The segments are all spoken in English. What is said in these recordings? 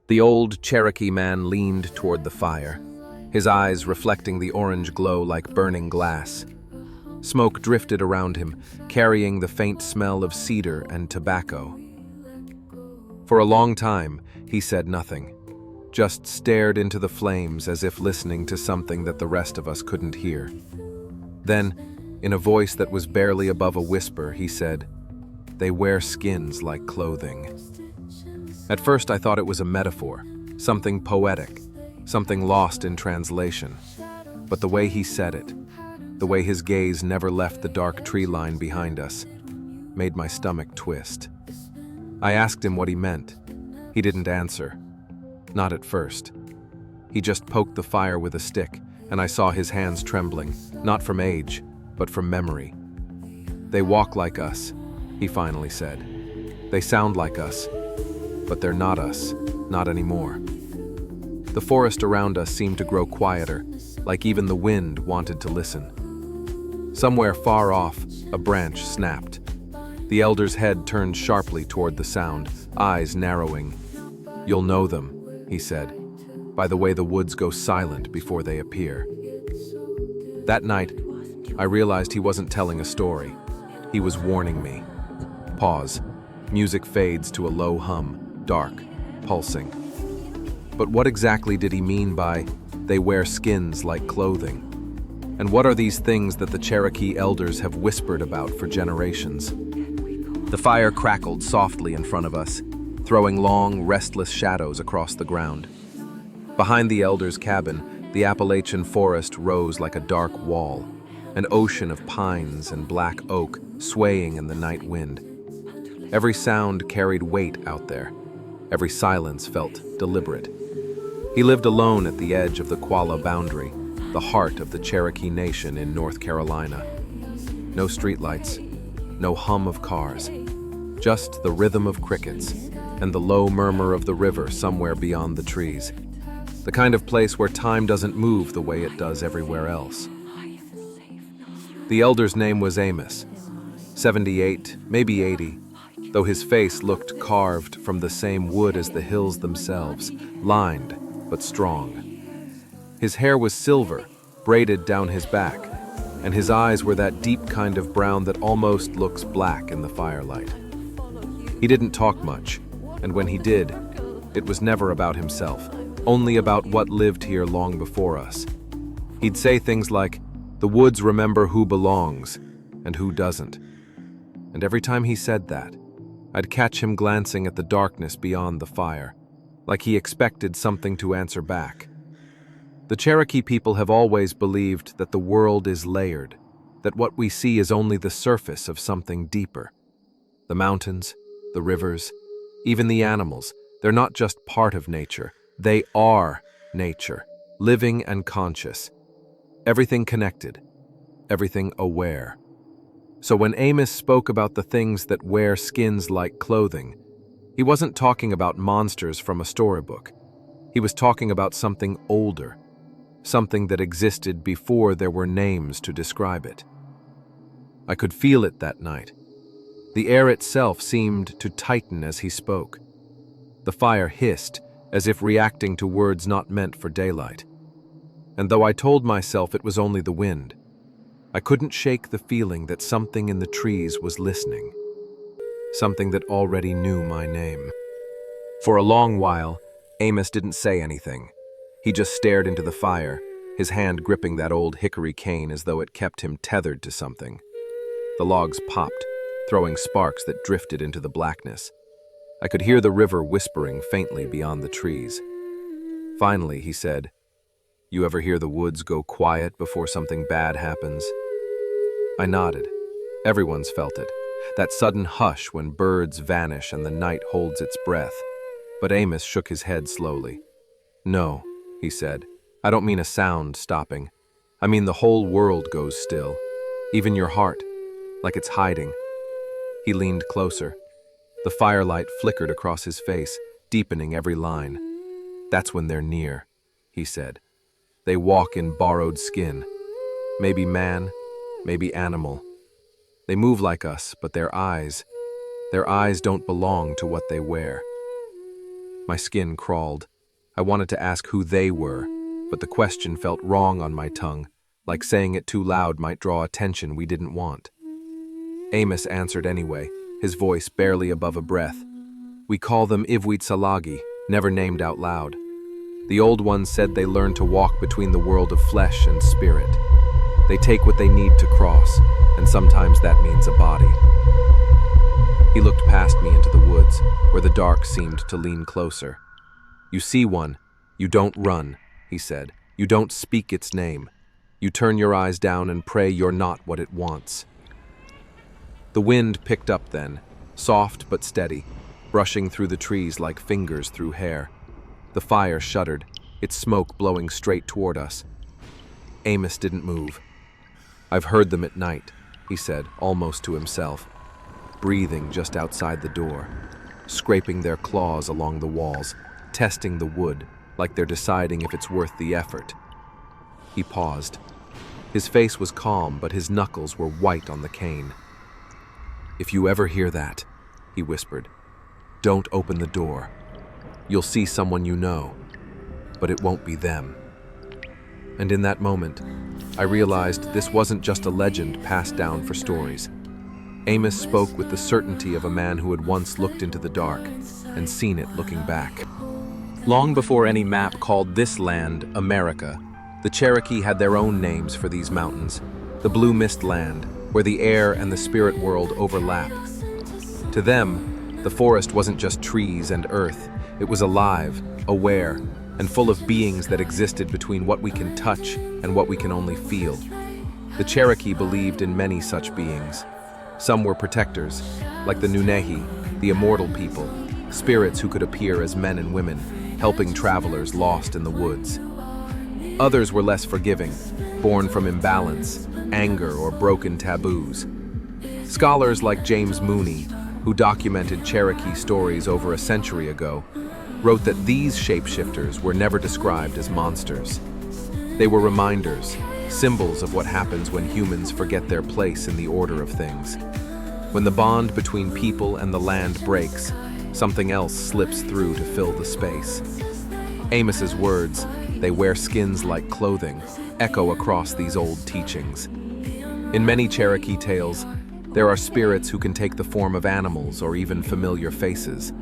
The old Cherokee man leaned toward the fire, his eyes reflecting the orange glow like burning glass. Smoke drifted around him, carrying the faint smell of cedar and tobacco. For a long time, he said nothing, just stared into the flames as if listening to something that the rest of us couldn't hear. Then, in a voice that was barely above a whisper, he said, "They wear skins like clothing." At first I thought it was a metaphor, something poetic, something lost in translation. But the way he said it, the way his gaze never left the dark tree line behind us, made my stomach twist. I asked him what he meant. He didn't answer. Not at first. He just poked the fire with a stick, and I saw his hands trembling, not from age, but from memory. "They walk like us," he finally said. "They sound like us, but they're not us, not anymore." The forest around us seemed to grow quieter, like even the wind wanted to listen. Somewhere far off, a branch snapped. The elder's head turned sharply toward the sound, eyes narrowing. "You'll know them," he said, "by the way the woods go silent before they appear." That night, I realized he wasn't telling a story. He was warning me. Pause. Music fades to a low hum, dark, pulsing. But what exactly did he mean by, "They wear skins like clothing"? And what are these things that the Cherokee elders have whispered about for generations? The fire crackled softly in front of us, throwing long, restless shadows across the ground. Behind the elders' cabin, the Appalachian forest rose like a dark wall, an ocean of pines and black oak swaying in the night wind. Every sound carried weight out there. Every silence felt deliberate. He lived alone at the edge of the Qualla boundary, the heart of the Cherokee Nation in North Carolina. No streetlights, no hum of cars, just the rhythm of crickets and the low murmur of the river somewhere beyond the trees. The kind of place where time doesn't move the way it does everywhere else. The elder's name was Amos, 78, maybe 80, though his face looked carved from the same wood as the hills themselves, lined but strong. His hair was silver, braided down his back, and his eyes were that deep kind of brown that almost looks black in the firelight. He didn't talk much, and when he did, it was never about himself, only about what lived here long before us. He'd say things like, "The woods remember who belongs and who doesn't." And every time he said that, I'd catch him glancing at the darkness beyond the fire, like he expected something to answer back. The Cherokee people have always believed that the world is layered, that what we see is only the surface of something deeper. The mountains, the rivers, even the animals, they're not just part of nature, they are nature, living and conscious. Everything connected, everything aware. So when Amos spoke about the things that wear skins like clothing, he wasn't talking about monsters from a storybook. He was talking about something older, something that existed before there were names to describe it. I could feel it that night. The air itself seemed to tighten as he spoke. The fire hissed, as if reacting to words not meant for daylight. And though I told myself it was only the wind, I couldn't shake the feeling that something in the trees was listening. Something that already knew my name. For a long while, Amos didn't say anything. He just stared into the fire, his hand gripping that old hickory cane as though it kept him tethered to something. The logs popped, throwing sparks that drifted into the blackness. I could hear the river whispering faintly beyond the trees. Finally, he said, "You ever hear the woods go quiet before something bad happens?" I nodded. Everyone's felt it. That sudden hush when birds vanish and the night holds its breath. But Amos shook his head slowly. "No," he said, "I don't mean a sound stopping. I mean the whole world goes still. Even your heart, like it's hiding." He leaned closer. The firelight flickered across his face, deepening every line. "That's when they're near," he said. "They walk in borrowed skin. Maybe man, maybe animal. They move like us, but their eyes don't belong to what they wear." My skin crawled. I wanted to ask who they were, but the question felt wrong on my tongue, like saying it too loud might draw attention we didn't want. Amos answered anyway, his voice barely above a breath. We call them Ivwitsalagi, never named out loud. The old ones said they learned to walk between the world of flesh and spirit. They take what they need to cross, and sometimes that means a body. He looked past me into the woods, where the dark seemed to lean closer. You see one, you don't run, he said. You don't speak its name. You turn your eyes down and pray you're not what it wants. The wind picked up then, soft but steady, brushing through the trees like fingers through hair. The fire shuddered, its smoke blowing straight toward us. Amos didn't move. I've heard them at night, he said, almost to himself, breathing just outside the door, scraping their claws along the walls, testing the wood, like they're deciding if it's worth the effort. He paused. His face was calm, but his knuckles were white on the cane. If you ever hear that, he whispered, don't open the door. You'll see someone you know, but it won't be them. And in that moment, I realized this wasn't just a legend passed down for stories. Amos spoke with the certainty of a man who had once looked into the dark and seen it looking back. Long before any map called this land America, the Cherokee had their own names for these mountains, the Blue Mist Land, where the air and the spirit world overlap. To them, the forest wasn't just trees and earth. It was alive, aware, and full of beings that existed between what we can touch and what we can only feel. The Cherokee believed in many such beings. Some were protectors, like the Nunehi, the immortal people, spirits who could appear as men and women, helping travelers lost in the woods. Others were less forgiving, born from imbalance, anger, or broken taboos. Scholars like James Mooney, who documented Cherokee stories over a century ago, wrote that these shapeshifters were never described as monsters. They were reminders, symbols of what happens when humans forget their place in the order of things. When the bond between people and the land breaks, something else slips through to fill the space. Amos's words, "They wear skins like clothing," echo across these old teachings. In many Cherokee tales, there are spirits who can take the form of animals or even familiar faces.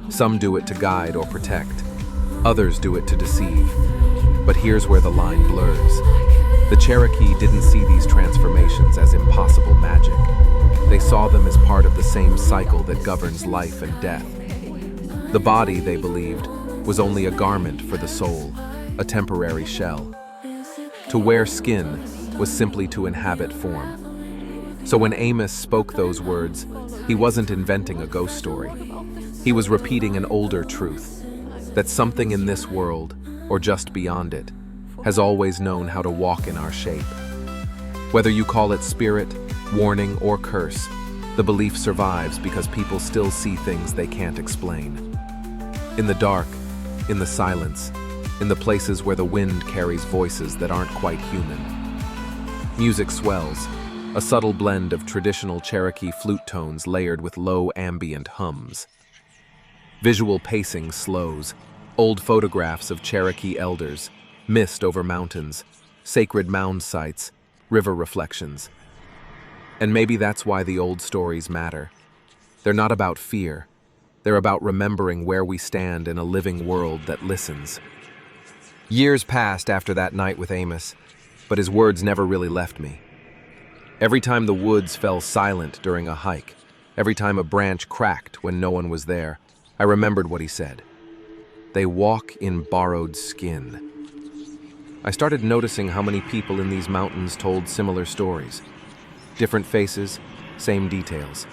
Some do it to guide or protect. Others do it to deceive. But here's where the line blurs. The Cherokee didn't see these transformations as impossible magic. They saw them as part of the same cycle that governs life and death. The body, they believed, was only a garment for the soul, a temporary shell. To wear skin was simply to inhabit form. So when Amos spoke those words, he wasn't inventing a ghost story. He was repeating an older truth, that something in this world, or just beyond it, has always known how to walk in our shape. Whether you call it spirit, warning, or curse, the belief survives because people still see things they can't explain. In the dark, in the silence, in the places where the wind carries voices that aren't quite human. Music swells, a subtle blend of traditional Cherokee flute tones layered with low ambient hums. Visual pacing slows, old photographs of Cherokee elders, mist over mountains, sacred mound sites, river reflections. And maybe that's why the old stories matter. They're not about fear. They're about remembering where we stand in a living world that listens. Years passed after that night with Amos, but his words never really left me. Every time the woods fell silent during a hike, every time a branch cracked when no one was there, I remembered what he said. They walk in borrowed skin. I started noticing how many people in these mountains told similar stories. Different faces, same details.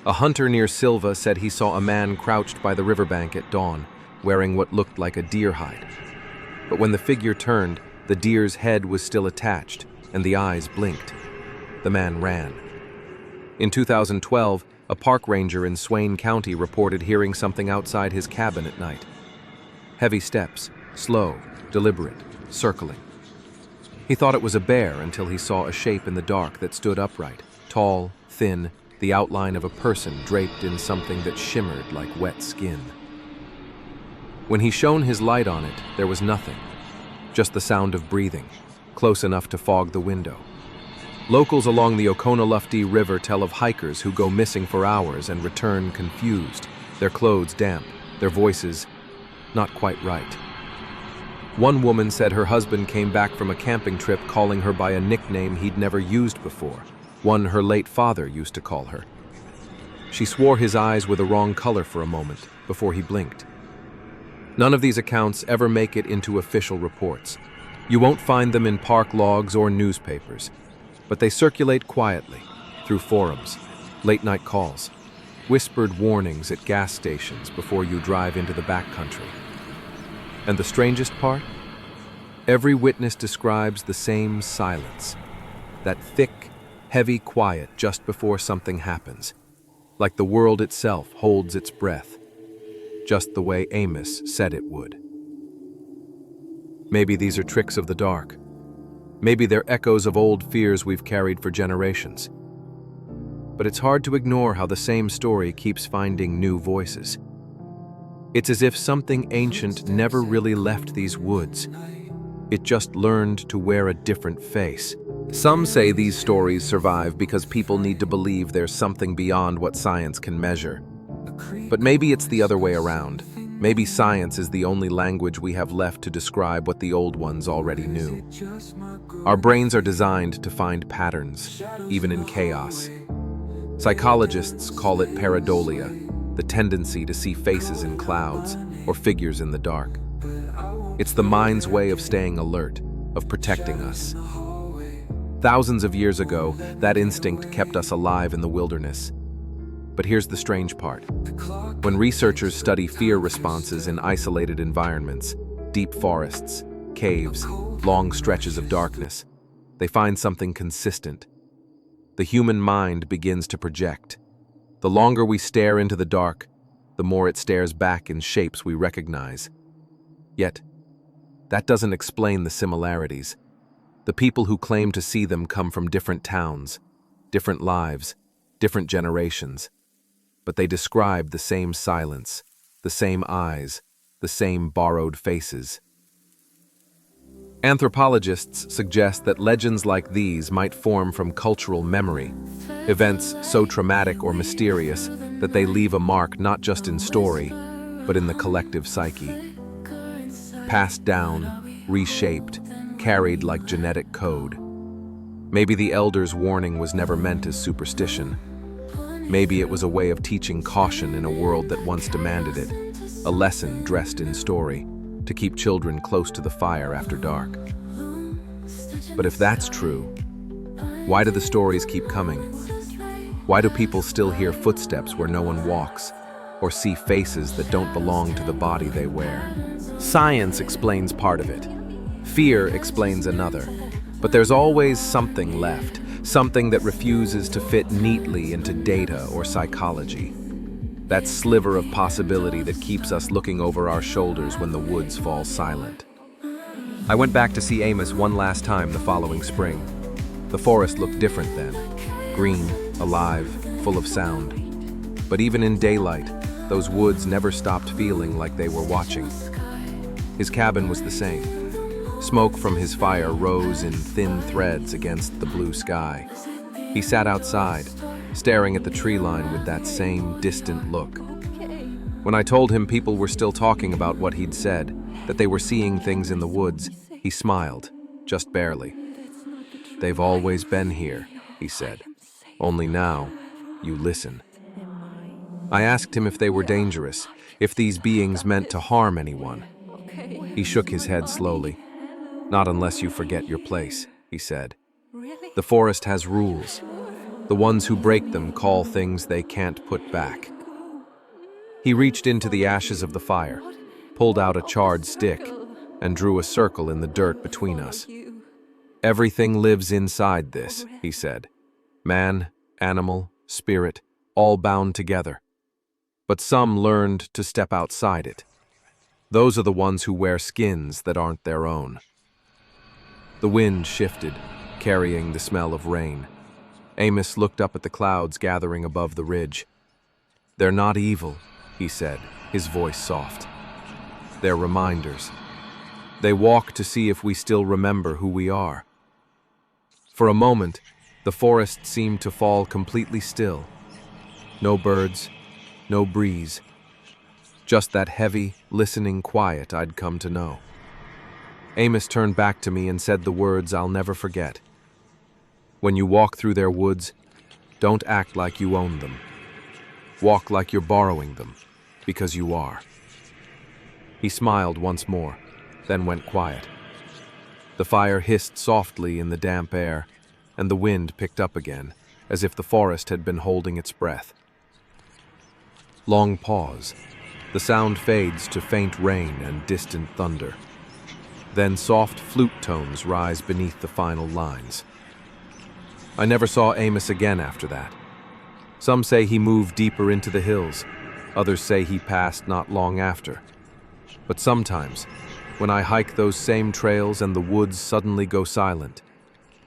A hunter near Silva said he saw a man crouched by the riverbank at dawn, wearing what looked like a deer hide. But when the figure turned, the deer's head was still attached, and the eyes blinked. The man ran. In 2012, a park ranger in Swain County reported hearing something outside his cabin at night. Heavy steps, slow, deliberate, circling. He thought it was a bear until he saw a shape in the dark that stood upright, tall, thin, the outline of a person draped in something that shimmered like wet skin. When he shone his light on it, there was nothing, just the sound of breathing, close enough to fog the window. Locals along the Oconaluftee River tell of hikers who go missing for hours and return confused, their clothes damp, their voices not quite right. One woman said her husband came back from a camping trip calling her by a nickname he'd never used before, one her late father used to call her. She swore his eyes were the wrong color for a moment before he blinked. None of these accounts ever make it into official reports. You won't find them in park logs or newspapers, but they circulate quietly through forums, late-night calls, whispered warnings at gas stations before you drive into the backcountry. And the strangest part? Every witness describes the same silence, that thick, heavy quiet just before something happens, like the world itself holds its breath, just the way Amos said it would. Maybe these are tricks of the dark. Maybe they're echoes of old fears we've carried for generations. But it's hard to ignore how the same story keeps finding new voices. It's as if something ancient never really left these woods. It just learned to wear a different face. Some say these stories survive because people need to believe there's something beyond what science can measure. But maybe it's the other way around. Maybe science is the only language we have left to describe what the old ones already knew. Our brains are designed to find patterns, even in chaos. Psychologists call it pareidolia, the tendency to see faces in clouds or figures in the dark. It's the mind's way of staying alert, of protecting us. Thousands of years ago, that instinct kept us alive in the wilderness. But here's the strange part. When researchers study fear responses in isolated environments, deep forests, caves, long stretches of darkness, they find something consistent. The human mind begins to project. The longer we stare into the dark, the more it stares back in shapes we recognize. Yet, that doesn't explain the similarities. The people who claim to see them come from different towns, different lives, different generations. But they describe the same silence, the same eyes, the same borrowed faces. Anthropologists suggest that legends like these might form from cultural memory, events so traumatic or mysterious that they leave a mark not just in story, but in the collective psyche. Passed down, reshaped, carried like genetic code. Maybe the elders' warning was never meant as superstition. Maybe it was a way of teaching caution in a world that once demanded it, a lesson dressed in story, to keep children close to the fire after dark. But if that's true, why do the stories keep coming? Why do people still hear footsteps where no one walks, or see faces that don't belong to the body they wear? Science explains part of it. Fear explains another. But there's always something left, something that refuses to fit neatly into data or psychology. That sliver of possibility that keeps us looking over our shoulders when the woods fall silent. I went back to see Amos one last time the following spring. The forest looked different then. Green, alive, full of sound. But even in daylight, those woods never stopped feeling like they were watching. His cabin was the same. Smoke from his fire rose in thin threads against the blue sky. He sat outside, staring at the tree line with that same distant look. When I told him people were still talking about what he'd said, that they were seeing things in the woods, he smiled, just barely. "They've always been here," he said. "Only now, you listen." I asked him if they were dangerous, if these beings meant to harm anyone. He shook his head slowly. "Not unless you forget your place," he said. "The forest has rules. The ones who break them call things they can't put back." He reached into the ashes of the fire, pulled out a charred stick, and drew a circle in the dirt between us. "Everything lives inside this," he said. "Man, animal, spirit, all bound together. But some learned to step outside it. Those are the ones who wear skins that aren't their own." The wind shifted, carrying the smell of rain. Amos looked up at the clouds gathering above the ridge. "They're not evil," he said, his voice soft. They're reminders. They walk to see if we still remember who we are. For a moment, the forest seemed to fall completely still. No birds, no breeze. Just that heavy, listening quiet I'd come to know. Amos turned back to me and said the words I'll never forget. When you walk through their woods, don't act like you own them. Walk like you're borrowing them, because you are. He smiled once more, then went quiet. The fire hissed softly in the damp air, and the wind picked up again, as if the forest had been holding its breath. Long pause. The sound fades to faint rain and distant thunder. Then soft flute tones rise beneath the final lines. I never saw Amos again after that. Some say he moved deeper into the hills. Others say he passed not long after. But sometimes, when I hike those same trails and the woods suddenly go silent,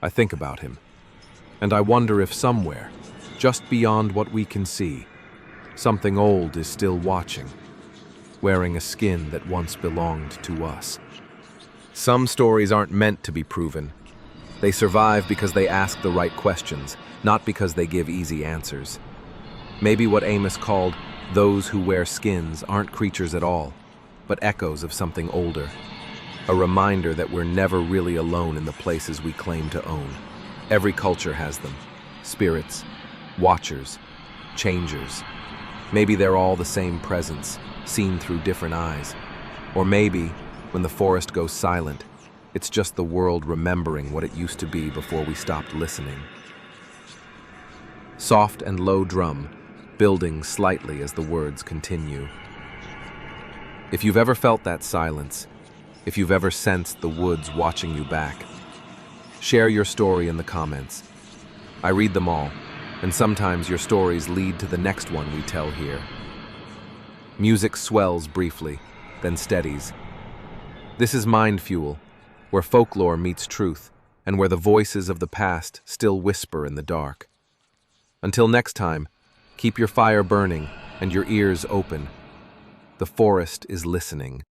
I think about him. And I wonder if somewhere, just beyond what we can see, something old is still watching, wearing a skin that once belonged to us. Some stories aren't meant to be proven. They survive because they ask the right questions, not because they give easy answers. Maybe what Amos called those who wear skins aren't creatures at all, but echoes of something older. A reminder that we're never really alone in the places we claim to own. Every culture has them. Spirits, watchers, changers. Maybe they're all the same presence, seen through different eyes. Or maybe, when the forest goes silent, it's just the world remembering what it used to be before we stopped listening. Soft and low drum, building slightly as the words continue. If you've ever felt that silence, if you've ever sensed the woods watching you back, share your story in the comments. I read them all, and sometimes your stories lead to the next one we tell here. Music swells briefly, then steadies. This is MindFuel, where folklore meets truth, and where the voices of the past still whisper in the dark. Until next time, keep your fire burning and your ears open. The forest is listening.